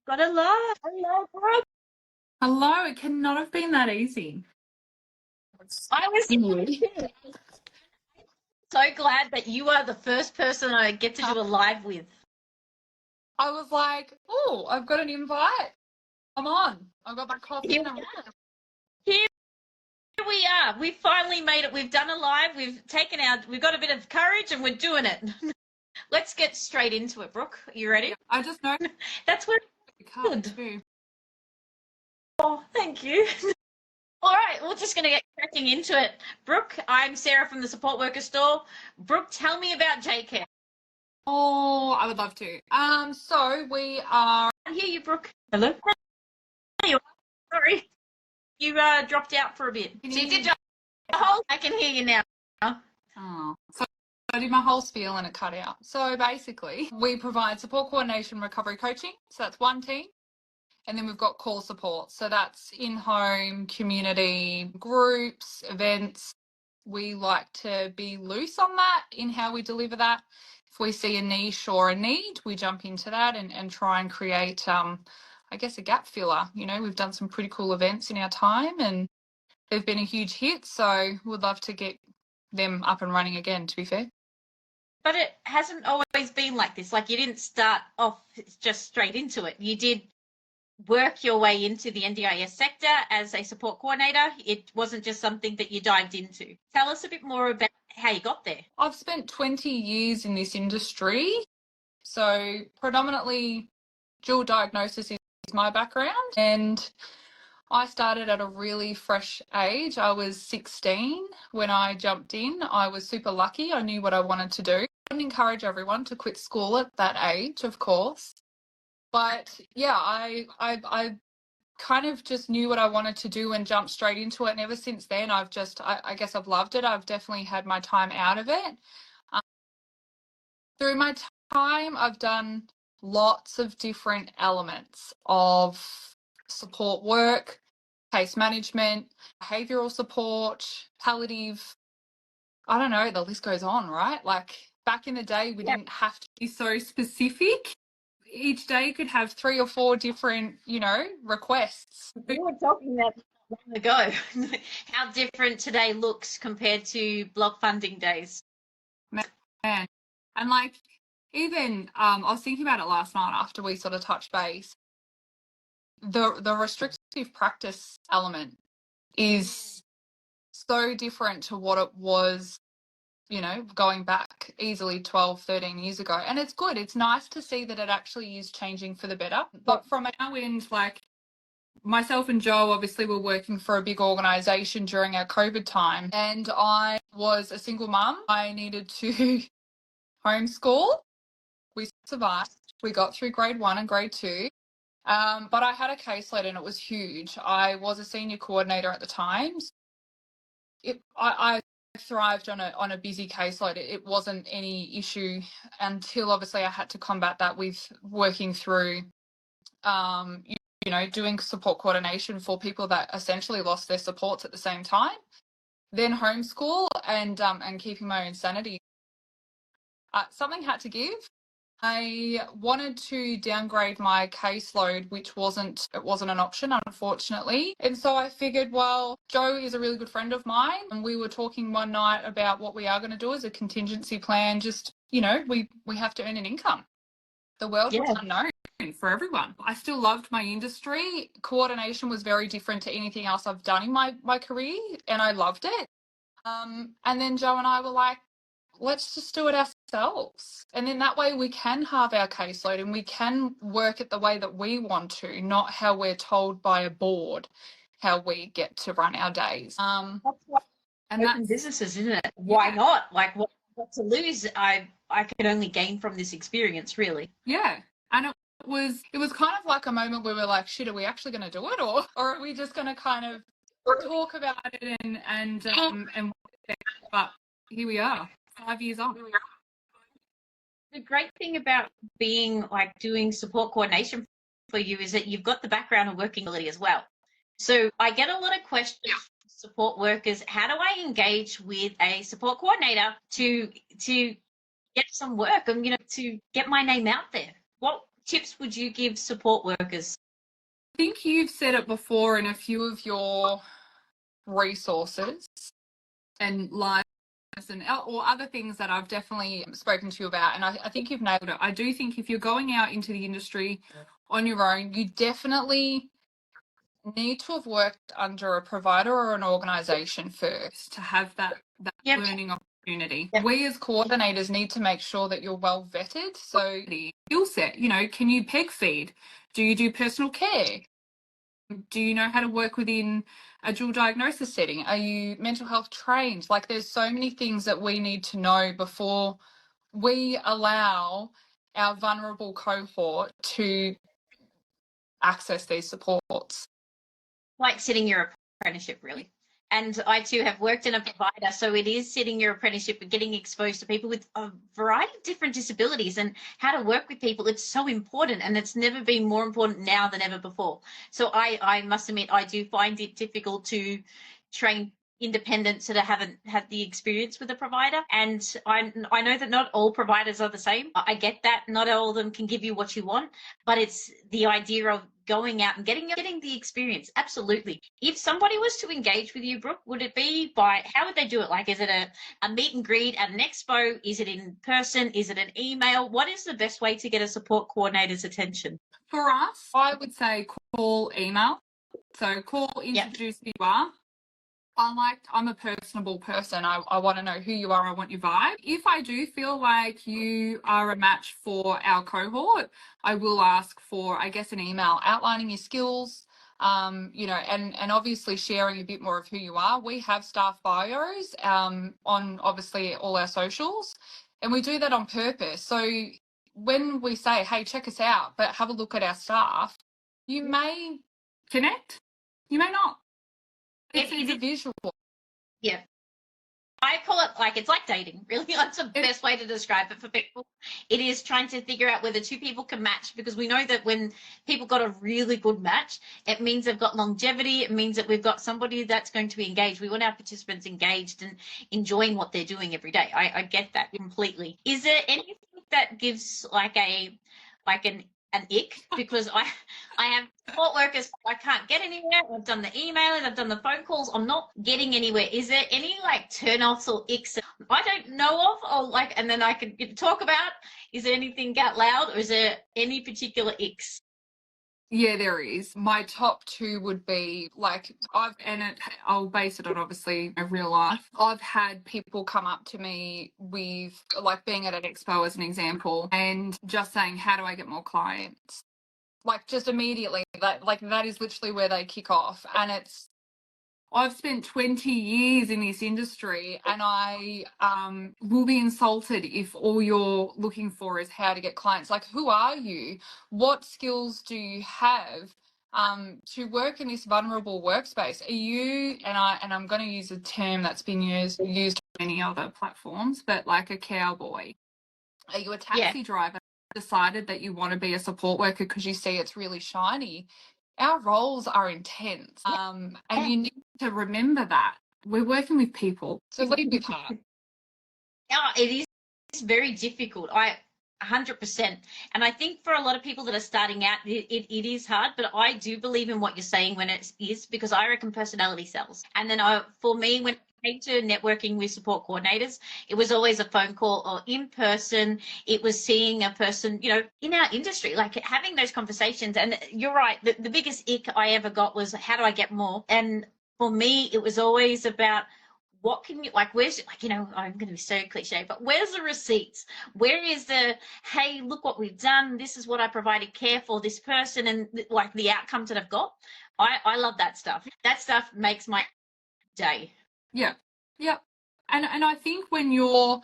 Got a lot. Hello, Brooke. Hello, it cannot have been that easy. I was so glad that you are the first person I get to do a live with. I was like, oh, I've got an invite. I'm on. I've got my coffee. Here we are. We finally made it. We've done a live. We've got a bit of courage and we're doing it. Let's get straight into it, Brooke. Are you ready? Yeah, I just know that's what good too. Oh, thank you. All right, we're just going to get cracking into it. Brooke, I'm Sarah from the Support Worker Store. Brooke, tell me about J-Care. Oh, I would love to. So we are. I hear you, Brooke. Hello. Sorry, you dropped out for a bit. So you did the whole. I can hear you now. Oh, so I did my whole spiel and it cut out. So basically, we provide support coordination, recovery coaching. So that's one team. And then we've got call support. So that's in-home, community, groups, events. We like to be loose on that in how we deliver that. If we see a niche or a need, we jump into that and try and create, I guess, a gap filler. You know, we've done some pretty cool events in our time and they've been a huge hit. So we'd love to get them up and running again, to be fair. But it hasn't always been like this. Like you didn't start off just straight into it. You did work your way into the NDIS sector as a support coordinator. It wasn't just something that you dived into. Tell us a bit more about how you got there. I've spent 20 years in this industry. So predominantly dual diagnosis is my background, and I started at a really fresh age. I was 16 when I jumped in. I was super lucky. I knew what I wanted to do. I wouldn't encourage everyone to quit school at that age, of course. But yeah, I kind of just knew what I wanted to do and jumped straight into it. And ever since then, I guess I've loved it. I've definitely had my time out of it. Through my time, I've done lots of different elements of support work, case management, behavioural support, palliative. I don't know, the list goes on, right? Like back in the day, we didn't have to be so specific. Each day could have 3 or 4 different, requests. We were talking that long ago, how different today looks compared to block funding days. Man. And like, even I was thinking about it last night after we sort of touched base. The restrictive practice element is so different to what it was, going back easily 12, 13 years ago. And it's good. It's nice to see that it actually is changing for the better. But from our end, like myself and Joe obviously were working for a big organisation during our COVID time, and I was a single mum. I needed to homeschool. We survived. We got through grade 1 and grade 2. But I had a caseload and it was huge. I was a senior coordinator at the time. I thrived on a busy caseload. It wasn't any issue until obviously I had to combat that with working through, doing support coordination for people that essentially lost their supports at the same time. Then homeschool and keeping my own sanity. Something had to give. I wanted to downgrade my caseload, which wasn't an option, unfortunately. And so I figured, well, Joe is a really good friend of mine, and we were talking one night about what we are going to do as a contingency plan. Just, we have to earn an income. The world was unknown for everyone. I still loved my industry. Coordination was very different to anything else I've done in my career, and I loved it. And then Joe and I were like, let's just do it ourselves. And then that way we can halve our caseload and we can work it the way that we want to, not how we're told by a board how we get to run our days. That's why open businesses, isn't it? Why not? Like, what to lose? I can only gain from this experience, really. Yeah. And it was kind of like a moment where we're like, shit, are we actually going to do it, or are we just going to kind of talk about it and but here we are. 5 years on. The great thing about being doing support coordination for you is that you've got the background of working ability as well. So I get a lot of questions from support workers. How do I engage with a support coordinator to get some work and to get my name out there? tips would you give support workers? I think you've said it before in a few of your resources and lives and or other things that I've definitely spoken to you about, and I think you've nailed it. I do think if you're going out into the industry on your own, you definitely need to have worked under a provider or an organisation first to have that Yep. learning opportunity. Yep. We as coordinators need to make sure that you're well vetted. So the skill set, can you peg feed? Do you do personal care? Do you know how to work within a dual diagnosis setting? Are you mental health trained? Like, there's so many things that we need to know before we allow our vulnerable cohort to access these supports. Like sitting your apprenticeship, really. And I too have worked in a provider, so it is sitting your apprenticeship and getting exposed to people with a variety of different disabilities and how to work with people. It's so important, and it's never been more important now than ever before. So I must admit, I do find it difficult to train independents that haven't had the experience with a provider, and I know that not all providers are the same. I get that not all of them can give you what you want, but it's the idea of going out and getting the experience. Absolutely. If somebody was to engage with you, Brooke, would it be how would they do it? Like, is it a meet and greet at an expo? Is it in person? Is it an email? What is the best way to get a support coordinator's attention? For us, I would say call, email. So call, introduce who you are. I'm a personable person. I want to know who you are. I want your vibe. If I do feel like you are a match for our cohort, I will ask for, I guess, an email outlining your skills, and obviously sharing a bit more of who you are. We have staff bios on obviously all our socials, and we do that on purpose. So when we say, hey, check us out, but have a look at our staff, you may connect, you may not. It's a visual. Yeah. I call it it's like dating, really. That's the best way to describe it for people. It is trying to figure out whether two people can match, because we know that when people got a really good match, it means they've got longevity. It means that we've got somebody that's going to be engaged. We want our participants engaged and enjoying what they're doing every day. I get that completely. Is there anything that gives an ick? Because I have support workers, I can't get anywhere. I've done the emailing, I've done the phone calls, I'm not getting anywhere. Is there any turn-offs or icks that I don't know of, or and then I could talk about? Is there anything out loud, or is there any particular icks? Yeah, there is. My top two would be I'll base it on obviously real life. I've had people come up to me with being at an expo as an example and just saying, how do I get more clients? Just immediately, that is literally where they kick off. And I've spent 20 years in this industry, and I will be insulted if all you're looking for is how to get clients. Who are you? What skills do you have to work in this vulnerable workspace? Are you, and I'm going to use a term that's been used on many other platforms, but like a cowboy? Are you a taxi driver? Decided that you want to be a support worker because you see it's really shiny. Our roles are intense, and you need to remember that we're working with people. So lead with heart. Yeah, it is very difficult. 100%. And I think for a lot of people that are starting out, it is hard, but I do believe in what you're saying when it is, because I reckon personality sells. And then for me, when it came to networking with support coordinators, it was always a phone call or in person. It was seeing a person, in our industry, having those conversations. And you're right, the biggest ick I ever got was, how do I get more? And for me, it was always about, what can you, where's, I'm going to be so cliche, but where's the receipts? Where is the, hey, look what we've done. This is what I provided care for this person, and the outcomes that I've got. I love that stuff. That stuff makes my day. Yeah. Yeah. And I think when you're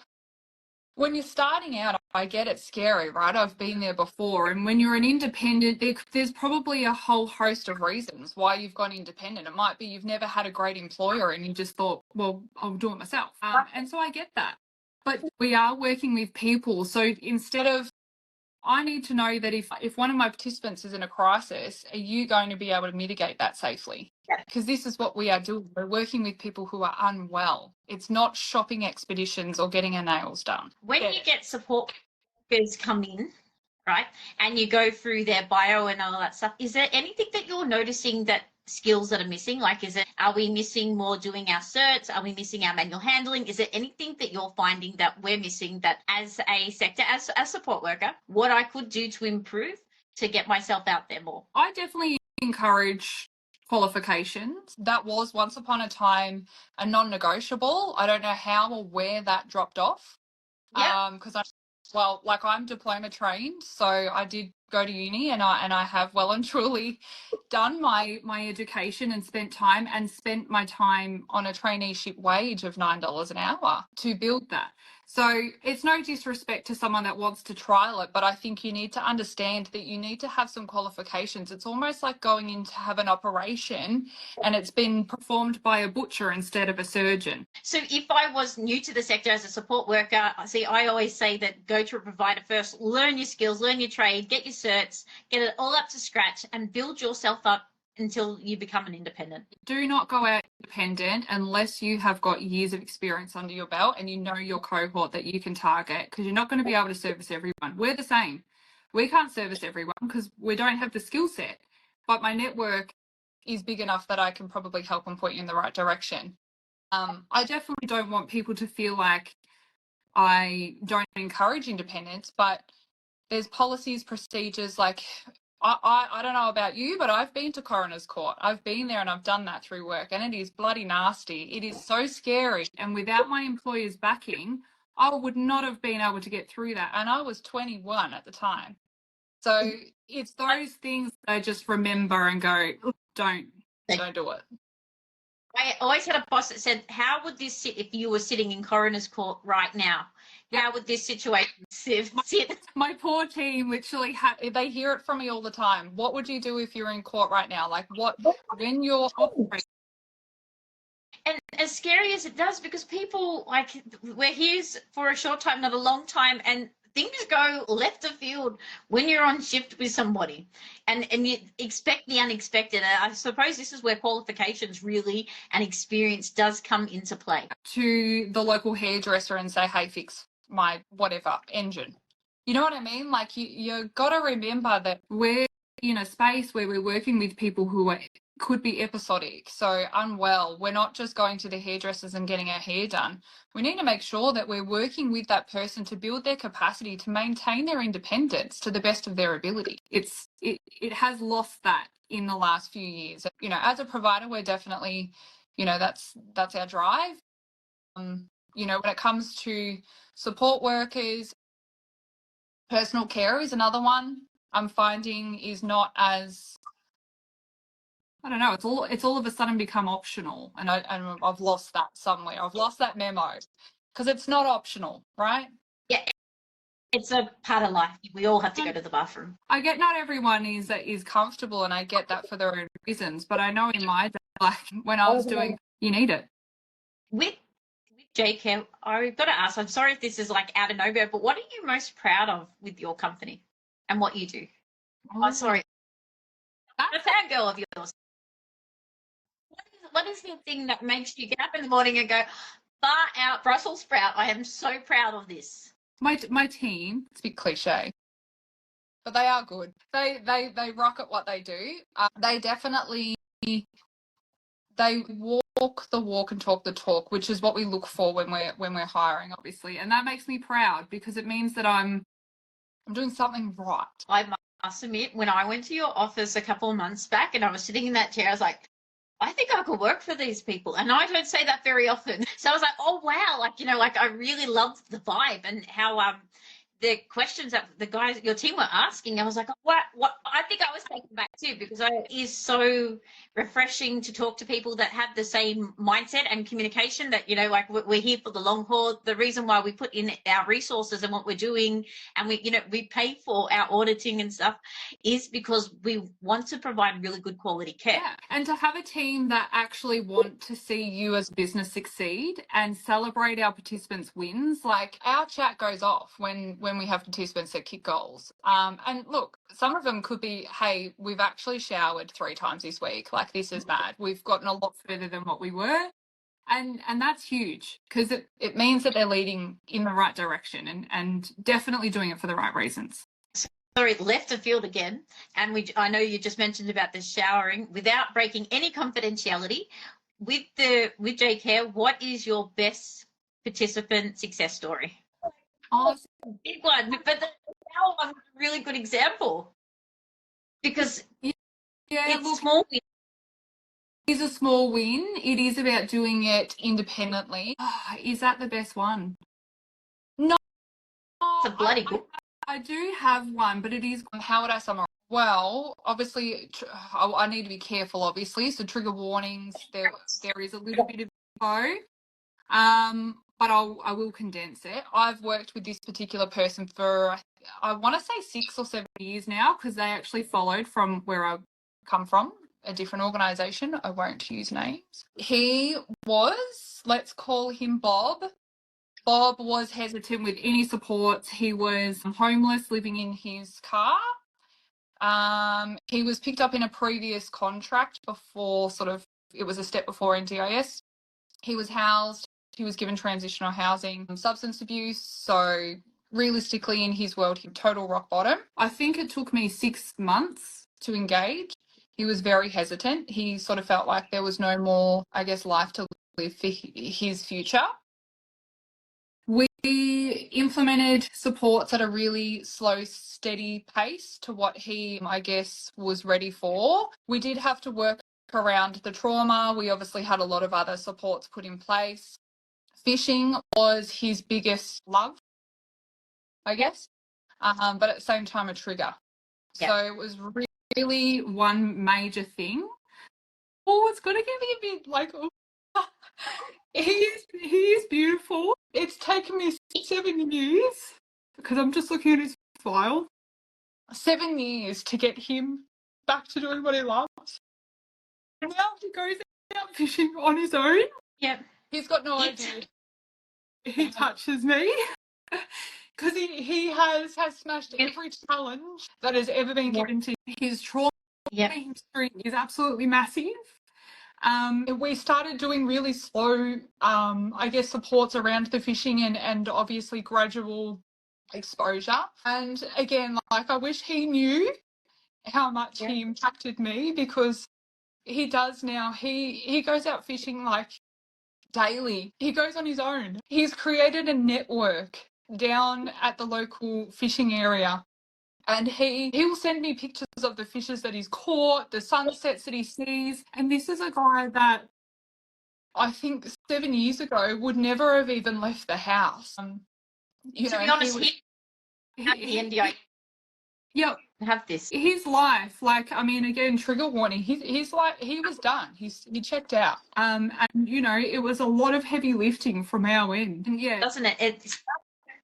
starting out, I get it's scary, right? I've been there before. And when you're an independent, there's probably a whole host of reasons why you've gone independent. It might be you've never had a great employer and you just thought, well, I'll do it myself. And so I get that. But we are working with people. So instead of, I need to know that if one of my participants is in a crisis, are you going to be able to mitigate that safely? Because this is what we are doing. We're working with people who are unwell. It's not shopping expeditions or getting our nails done. When you get support workers come in, right? And you go through their bio and all that stuff. Is there anything that you're noticing that skills that are missing? Like, are we missing more doing our certs? Are we missing our manual handling? Is there anything that you're finding that we're missing that as a sector, as a support worker, what I could do to improve to get myself out there more? I definitely encourage qualifications. That was once upon a time a non-negotiable. I don't know how or where that dropped off. Yeah. Because I'm diploma trained, so I did go to uni, and I have well and truly done my education and spent my time on a traineeship wage of $9 an hour to build that. So it's no disrespect to someone that wants to trial it, but I think you need to understand that you need to have some qualifications. It's almost like going in to have an operation and it's been performed by a butcher instead of a surgeon. So if I was new to the sector as a support worker, see, I always say that go to a provider first, learn your skills, learn your trade, get your certs, get it all up to scratch and build yourself up until you become an independent. Do not go out independent unless you have got years of experience under your belt and you know your cohort that you can target, because you're not going to be able to service everyone. We're the same. We can't service everyone because we don't have the skill set, but my network is big enough that I can probably help and point you in the right direction. I definitely don't want people to feel like I don't encourage independence, but there's policies, procedures, like I don't know about you, but I've been to coroner's court. I've been there and I've done that through work, and it is bloody nasty. It is so scary. And without my employer's backing, I would not have been able to get through that. And I was 21 at the time. So it's those things that I just remember and go, don't do it. I always had a boss that said, how would this sit if you were sitting in coroner's court right now? How would this situation sit? My poor team literally they hear it from me all the time. What would you do if you're in court right now? Like, when you're operating? And as scary as it does, because people, like, we're here for a short time, not a long time, and things go left of field when you're on shift with somebody, and you expect the unexpected. I suppose this is where qualifications really and experience does come into play. To the local hairdresser and say, hey, fix my whatever engine. You know what I mean? Like, you got to remember that we're in a space where we're working with people who could be episodic, so unwell. We're not just going to the hairdressers and getting our hair done. We need to make sure that we're working with that person to build their capacity to maintain their independence to the best of their ability. It has lost that in the last few years. You know, as a provider, we're definitely, you know, that's our drive. You know, when it comes to support workers, personal care is another one I'm finding is not as, I don't know, it's all of a sudden become optional, and I've lost that somewhere. I've lost that memo because it's not optional, right? Yeah, it's a part of life. We all have to go to the bathroom. I get not everyone is comfortable, and I get that for their own reasons, but I know in my day, like when I was doing, you need it. With JCare, I've got to ask, I'm sorry if this is like out of nowhere, but what are you most proud of with your company and what you do? Oh, sorry. I'm a fangirl of yours. What is the thing that makes you get up in the morning and go, far out Brussels sprout? I am so proud of this. My team, it's a bit cliche, but they are good. They rock at what they do. They definitely, they walk the walk and talk the talk, which is what we look for when we're hiring, obviously. And that makes me proud because it means that I'm doing something right. I must admit, when I went to your office a couple of months back and I was sitting in that chair, I was like, I think I could work for these people. And I don't say that very often. So I was like, oh, wow. Like, you know, like I really loved the vibe and how the questions that the guys, your team were asking, I was like, what? I think I was taken back too, because it is so refreshing to talk to people that have the same mindset and communication that, you know, like we're here for the long haul. The reason why we put in our resources and what we're doing and we, you know, we pay for our auditing and stuff is because we want to provide really good quality care. Yeah. And to have a team that actually want to see you as a business succeed and celebrate our participants' wins. Like our chat goes off when we have participants that kick goals. And look, some of them could be, hey, we've actually showered 3 times this week. Like, this is bad. We've gotten a lot further than what we were. And that's huge because it means that they're leading in the right direction and definitely doing it for the right reasons. sorry, left the field again, and I know you just mentioned about the showering, without breaking any confidentiality, with J-Care, what is your best participant success story? Oh, Big one, but the shower one's a really good example because yeah, it's look, small. it is a small win. It is about doing it independently. Is that the best one? No, It's a bloody good. I do have one, but it is. How would I summarize? Well, obviously, I need to be careful. Obviously, so trigger warnings. There is a little bit of info, but I will condense it. I've worked with this particular person for, I want to say 6 or 7 years now, because they actually followed from where I come from, a different organisation. I won't use names. He was, let's call him Bob. Bob was hesitant with any supports. He was homeless, living in his car. He was picked up in a previous contract before, it was a step before NDIS. He was housed. He was given transitional housing, substance abuse. So realistically, in his world, he total rock bottom. I think it took me 6 months to engage. He was very hesitant. He sort of felt like there was no more, I guess, life to live for his future. We implemented supports at a really slow, steady pace to what he, I guess, was ready for. We did have to work around the trauma. We obviously had a lot of other supports put in place. Fishing was his biggest love, I guess, but at the same time a trigger. Yeah. So it was really one major thing. Oh, it's going to get me a bit like, oh. He is beautiful. It's taken me 7 years, because I'm just looking at his file. 7 years to get him back to doing what he loves. And now he goes out fishing on his own. Yep. He's got no idea. He touches me. Because he has smashed every challenge that has ever been given to him. His trauma history is absolutely massive. We started doing really slow, I guess, supports around the fishing and obviously gradual exposure. And again, like, I wish he knew how much he impacted me, because he does now. He goes out fishing like daily. He goes on his own. He's created a network down at the local fishing area. And he will send me pictures of the fishes that he's caught, the sunsets that he sees. And this is a guy that I think 7 years ago would never have even left the house. To be honest, he had the NDIS. Yep. Have this. His life, like, I mean, again, trigger warning. His life, he was done. He checked out. And it was a lot of heavy lifting from our end. And doesn't it? It's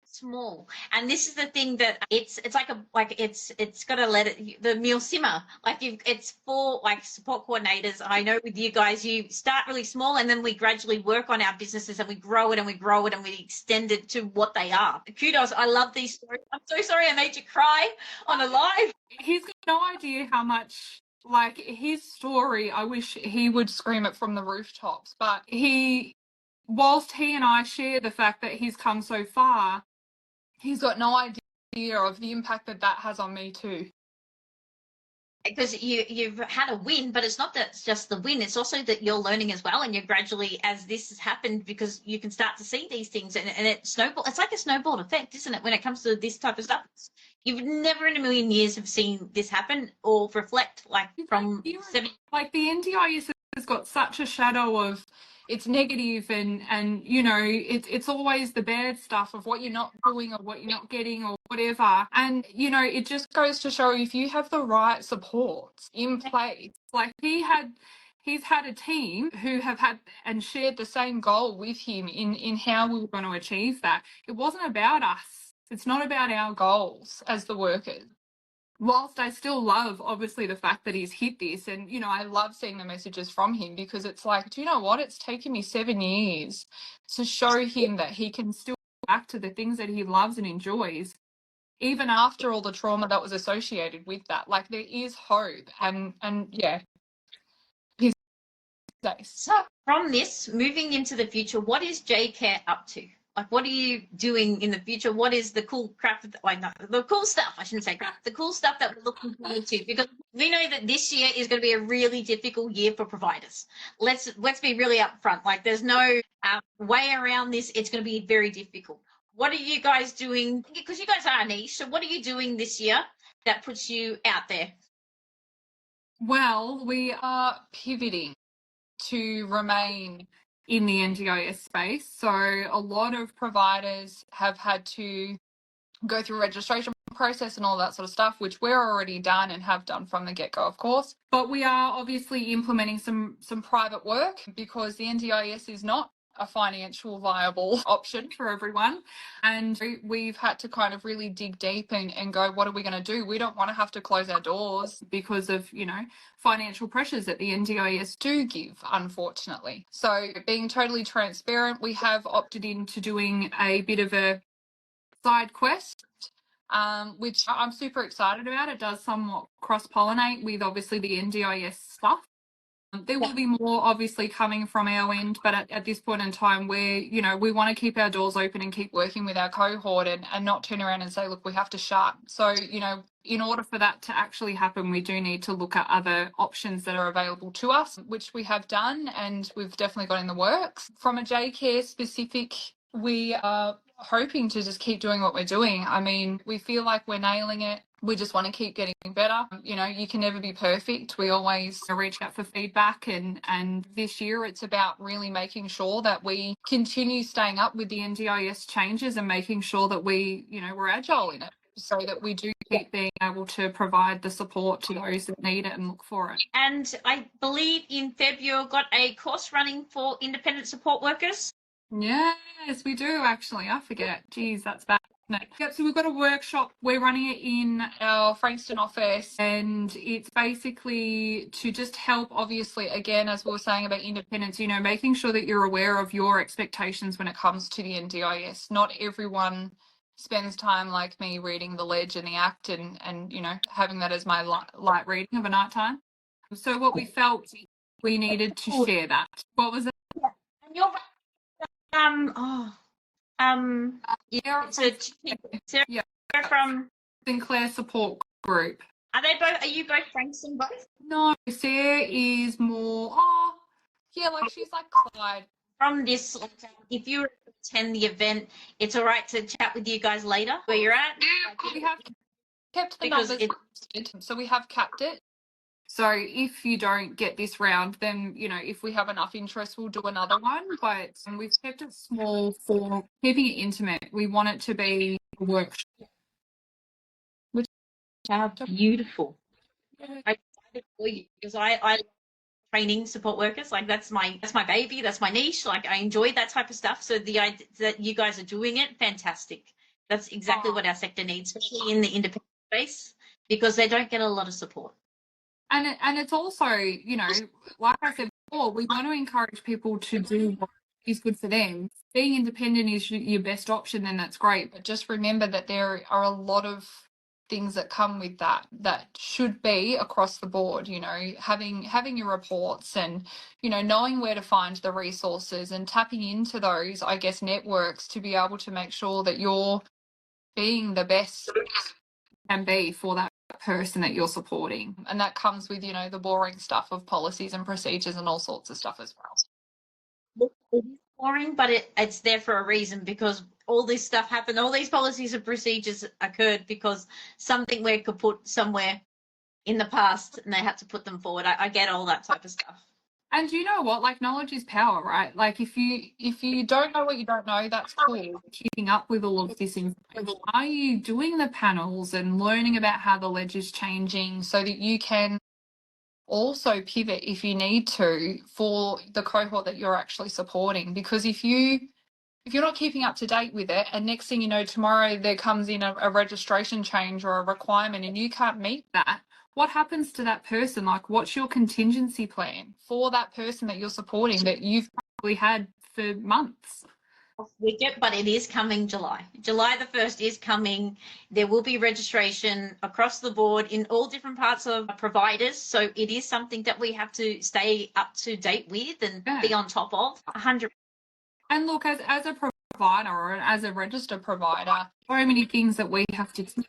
small, and this is the thing that it's got to let the meal simmer. Like, it's for like support coordinators. I know with you guys, you start really small, and then we gradually work on our businesses, and we grow it and we grow it and we extend it to what they are. Kudos. I love these stories. I'm so sorry I made you cry on a live. He's got no idea how much, like, his story, I wish he would scream it from the rooftops, but whilst he and I share the fact that he's come so far, he's got no idea of the impact that has on me too. Because you've had a win, but it's not that it's just the win, it's also that you're learning as well, and you're gradually, as this has happened, because you can start to see these things, and it snowball. It's like a snowball effect, isn't it, when it comes to this type of stuff? You've never in a million years have seen this happen or reflect like from like the NDIS has got such a shadow of it's negative, and it's always the bad stuff of what you're not doing or what you're not getting or whatever. And it just goes to show, if you have the right supports in place, like he's had a team who have had and shared the same goal with him in how we were going to achieve that. It wasn't about us. It's not about our goals as the workers. Whilst I still love, obviously, the fact that he's hit this, and, I love seeing the messages from him, because it's like, do you know what? It's taken me 7 years to show him that he can still go back to the things that he loves and enjoys, even after all the trauma that was associated with that. Like, there is hope, and yeah. So from this, moving into the future, what is J-Care up to? Like, what are you doing in the future? What is the cool crap? The cool stuff. I shouldn't say crap. The cool stuff that we're looking forward to, because we know that this year is going to be a really difficult year for providers. Let's be really upfront. Like, there's no way around this. It's going to be very difficult. What are you guys doing? Because you guys are a niche. So, what are you doing this year that puts you out there? Well, we are pivoting to remain in the NDIS space. So a lot of providers have had to go through registration process and all that sort of stuff, which we're already done and have done from the get-go, of course. But we are obviously implementing some private work because the NDIS is not a financial viable option for everyone. And we've had to kind of really dig deep and go, what are we going to do? We don't want to have to close our doors because of, financial pressures that the NDIS do give, unfortunately. So being totally transparent, we have opted into doing a bit of a side quest, which I'm super excited about. It does somewhat cross-pollinate with obviously the NDIS stuff. There will be more obviously coming from our end, but at this point in time we want to keep our doors open and keep working with our cohort and not turn around and say, look, we have to shut. So, in order for that to actually happen, we do need to look at other options that are available to us, which we have done and we've definitely got in the works. From a J-Care specific, we are hoping to just keep doing what we're doing. I mean, we feel like we're nailing it. We just want to keep getting better. You can never be perfect. We always reach out for feedback, and this year it's about really making sure that we continue staying up with the NDIS changes and making sure that we're agile in it, so that we do keep being able to provide the support to those that need it and look for it. And I believe in February you've got a course running for independent support workers. Yes, we do actually. I forget. Geez, that's bad. No. Yep, so we've got a workshop. We're running it in our Frankston office, and it's basically to just help, obviously, again, as we were saying about independence, making sure that you're aware of your expectations when it comes to the NDIS. Not everyone spends time like me reading the Ledge and the Act and having that as my light reading of a nighttime. So what we felt, we needed to share that. What was it? Yeah. And you're Sarah from Sinclair Support Group. Are you both Frankston both? No, Sarah is more, she's like Clyde. From this, if you attend the event, it's all right to chat with you guys later where you're at. Yeah, we have kept the numbers posted, so we have capped it. So if you don't get this round, then, if we have enough interest, we'll do another one. But we've kept it small for keeping it intimate. We want it to be a workshop. Which are beautiful. Yeah. I for you because I training support workers. Like that's my baby. That's my niche. Like I enjoy that type of stuff. So the idea that you guys are doing it, fantastic. That's exactly what our sector needs, especially in the independent space, because they don't get a lot of support. And it's also, like I said before, we want to encourage people to do what is good for them. Being independent is your best option, then that's great. But just remember that there are a lot of things that come with that should be across the board, having your reports and, knowing where to find the resources and tapping into those, I guess, networks to be able to make sure that you're being the best you can be for that person that you're supporting. And that comes with, the boring stuff of policies and procedures and all sorts of stuff as well. It is boring, but it's there for a reason, because all this stuff happened, all these policies and procedures occurred because something we could put somewhere in the past and they had to put them forward. I get all that type of stuff. And you know what? Like, knowledge is power, right? Like, if you don't know what you don't know, that's cool. Keeping up with all of this information. Are you doing the panels and learning about how the ledge is changing so that you can also pivot if you need to for the cohort that you're actually supporting? Because if you're not keeping up to date with it, and next thing you know, tomorrow there comes in a registration change or a requirement and you can't meet that, what happens to that person? Like, what's your contingency plan for that person that you're supporting that you've probably had for months? But it is coming July. July the 1st is coming. There will be registration across the board in all different parts of providers. So it is something that we have to stay up to date with and be on top of 100%. And look, as a provider or as a registered provider, so many things that we have to do,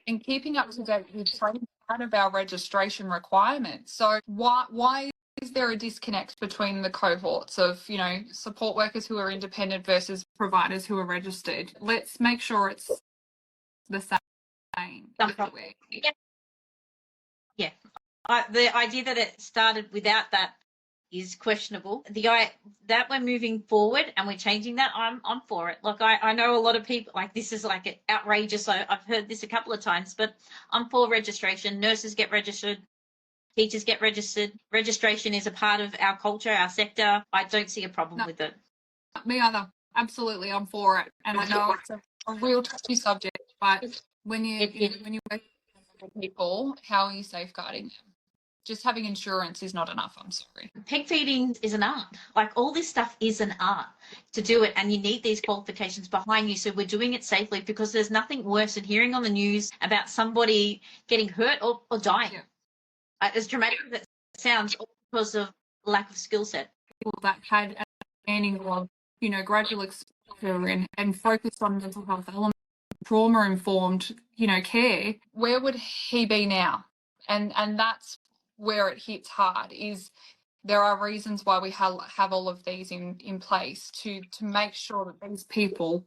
and keeping up to date with training part of our registration requirements. So why is there a disconnect between the cohorts of, you know, support workers who are independent versus providers who are registered? Let's make sure it's the same everywhere. Yeah. The idea that it started without that is questionable. That we're moving forward and we're changing that, I'm for it. Look, I know a lot of people, like, this is like outrageous. I've heard this a couple of times, but I'm for registration. Nurses get registered. Teachers get registered. Registration is a part of our culture, our sector. I don't see a problem with it. Me either. Absolutely, I'm for it. And I know it's a real touchy subject, but when you work with people, how are you safeguarding them? Just having insurance is not enough. I'm sorry. Peg feeding is an art. Like, all this stuff is an art to do it, and you need these qualifications behind you. So we're doing it safely, because there's nothing worse than hearing on the news about somebody getting hurt or dying. Yeah. As dramatic as it sounds, all because of lack of skill set. People that had a understanding of, you know, gradual exposure and focused on mental health elements, trauma informed, you know, care. Where would he be now? And that's where it hits hard. Is there are reasons why we have all of these in place to make sure that these people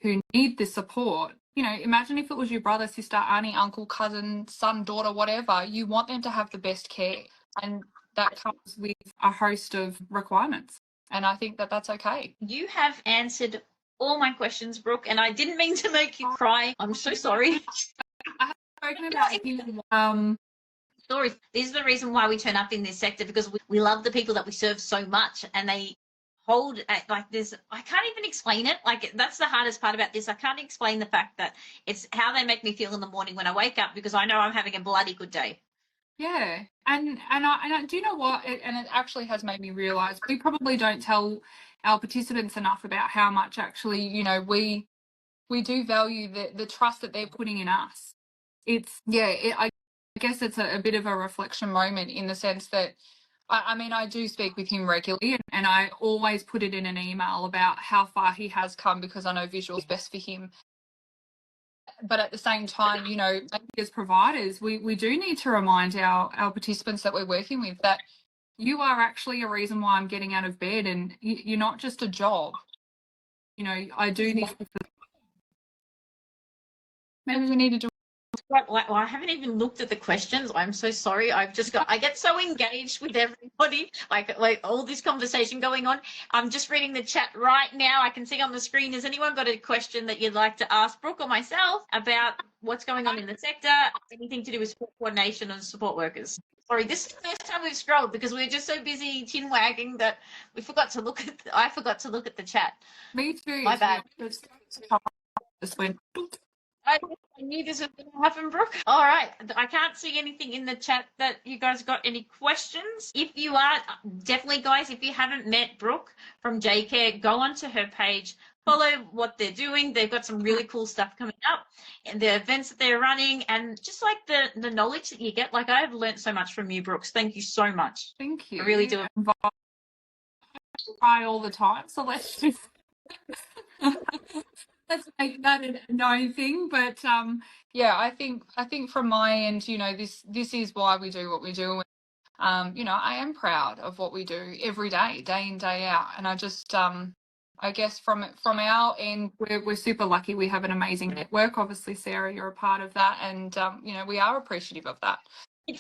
who need this support, you know, imagine if it was your brother, sister, auntie, uncle, cousin, son, daughter, whatever, you want them to have the best care, and that comes with a host of requirements, and I think that that's okay. You have answered all my questions, Brooke, and I didn't mean to make you cry. I'm so sorry. I have spoken about stories. This is the reason why we turn up in this sector, because we love the people that we serve so much, and they hold like this. I can't even explain it. Like, that's the hardest part about this. I can't explain the fact that it's how they make me feel in the morning when I wake up, because I know I'm having a bloody good day. Yeah, and I do you know what? It actually has made me realise we probably don't tell our participants enough about how much actually, you know, we do value the trust that they're putting in us. It's I guess it's a bit of a reflection moment, in the sense that I mean, I do speak with him regularly, and I always put it in an email about how far he has come, because I know visual's best for him. But at the same time, you know, as providers, we do need to remind our participants that we're working with that you are actually a reason why I'm getting out of bed, and you're not just a job. You know, I do need to... Maybe we need to do... Well, I haven't even looked at the questions. I'm so sorry. I get so engaged with everybody, like all this conversation going on. I'm just reading the chat right now. I can see on the screen. Has anyone got a question that you'd like to ask Brooke or myself about what's going on in the sector? Anything to do with support coordination and support workers? Sorry, this is the first time we've scrolled, because we were just so busy chin wagging that we forgot to look at. I forgot to look at the chat. Me too. My bad. Just went... I knew this was going to happen, Brooke. All right. I can't see anything in the chat that you guys got any questions. If you are, definitely, guys, if you haven't met Brooke from JCare, go onto her page, follow what they're doing. They've got some really cool stuff coming up, and the events that they're running, and just like the knowledge that you get. Like, I've learned so much from you, Brooks. Thank you so much. Thank you. I really do. I cry all the time, so let's just... let's make that a known thing. But yeah, I think from my end, you know, this is why we do what we do. You know, I am proud of what we do every day, day in, day out, and I just I guess from our end, we're super lucky. We have an amazing network. Obviously, Sarah, you're a part of that, and you know, we are appreciative of that.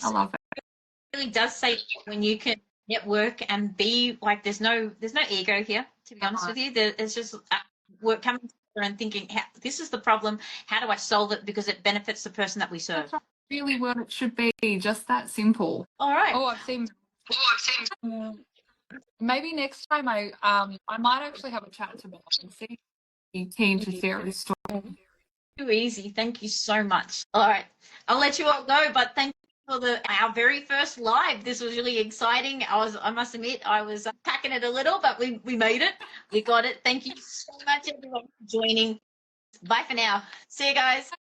I love it. It really does say when you can network and be like, there's no ego here, to be honest with you. There's just work coming together and thinking, this is the problem, how do I solve it, because it benefits the person that we serve. That's really what it should be, just that simple. All right. I've seen maybe next time I might actually have a chat to Bob and see if he's keen to share his story. Too easy. Thank you so much. All right, I'll let you all go, but thank you for our very first live. This was really exciting. I must admit, I was packing it a little, but we made it. We got it. Thank you so much, everyone, for joining. Bye for now. See you guys.